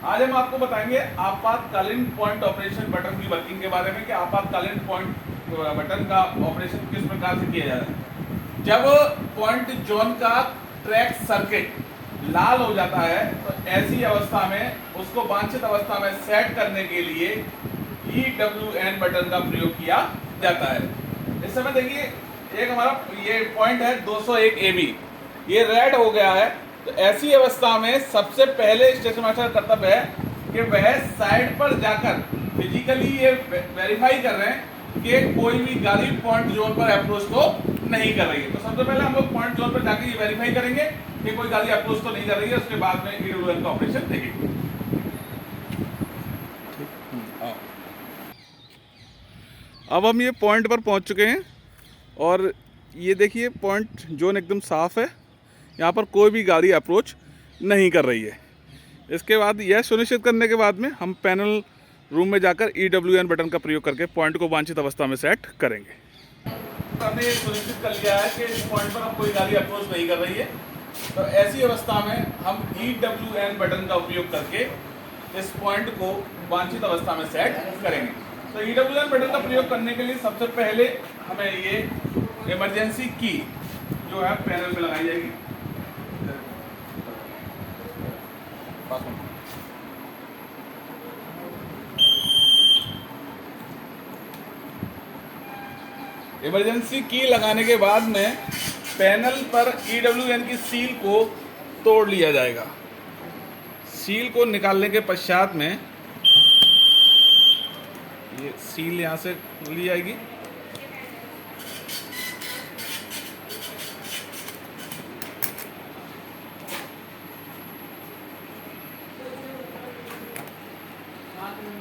आज हम आपको बताएंगे आपातकालीन पॉइंट ऑपरेशन बटन की वर्किंग के बारे में कि आपातकालीन पॉइंट बटन का ऑपरेशन किस प्रकार से किया जाता है। जब पॉइंट जोन का ट्रैक सर्किट लाल हो जाता है तो ऐसी अवस्था में उसको वांछित अवस्था में सेट करने के लिए EWN बटन का प्रयोग किया जाता है। इस समय देखिए एक हमारा ये पॉइंट है 201 AB, ये रेड हो गया है। तो ऐसी अवस्था में सबसे पहले स्टेशन मास्टर का कर्तव्य है कि वह साइड पर जाकर फिजिकली ये वेरीफाई कर रहे हैं कि कोई भी गाड़ी पॉइंट जोन पर अप्रोच तो नहीं कर रही है। तो सबसे पहले हम लोग पॉइंट जोन पर जाकर ये वेरीफाई करेंगे कि कोई गाड़ी अप्रोच तो नहीं कर रही है। उसके बाद में EWN का ऑपरेशन देखेंगे। अब हम ये पॉइंट पर पहुंच चुके हैं और ये देखिए पॉइंट जोन एकदम साफ है, यहाँ पर कोई भी गाड़ी अप्रोच नहीं कर रही है। इसके बाद यह सुनिश्चित करने के बाद में हम पैनल रूम में जाकर EWN बटन का प्रयोग करके पॉइंट को वांछित अवस्था में सेट करेंगे। हमने ये सुनिश्चित कर लिया है कि इस पॉइंट पर अब कोई गाड़ी अप्रोच नहीं कर रही है। तो ऐसी अवस्था में हम EWN बटन का उपयोग करके इस पॉइंट को वांछित अवस्था में सेट करेंगे। तो EWN बटन का प्रयोग करने के लिए सबसे पहले हमें ये इमरजेंसी की जो है पैनल में लगाई जाएगी। इमरजेंसी की लगाने के बाद में पैनल पर EWN की सील को तोड़ लिया जाएगा। सील को निकालने के पश्चात में ये सील यहाँ से ली जाएगी।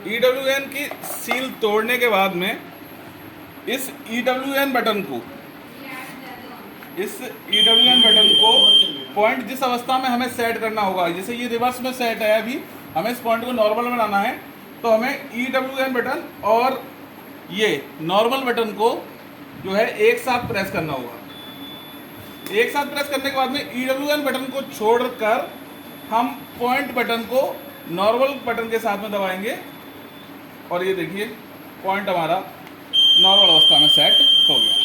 EWN की सील तोड़ने के बाद में इस EWN बटन को पॉइंट जिस अवस्था में हमें सेट करना होगा, जैसे ये रिवर्स में सेट है, अभी हमें इस पॉइंट को नॉर्मल में लाना है। तो हमें EWN बटन और ये नॉर्मल बटन को जो है एक साथ प्रेस करना होगा। एक साथ प्रेस करने के बाद में EWN बटन को छोड़कर हम पॉइंट बटन को नॉर्मल बटन के साथ में दबाएंगे और ये देखिए पॉइंट हमारा नॉर्मल अवस्था में सेट हो गया।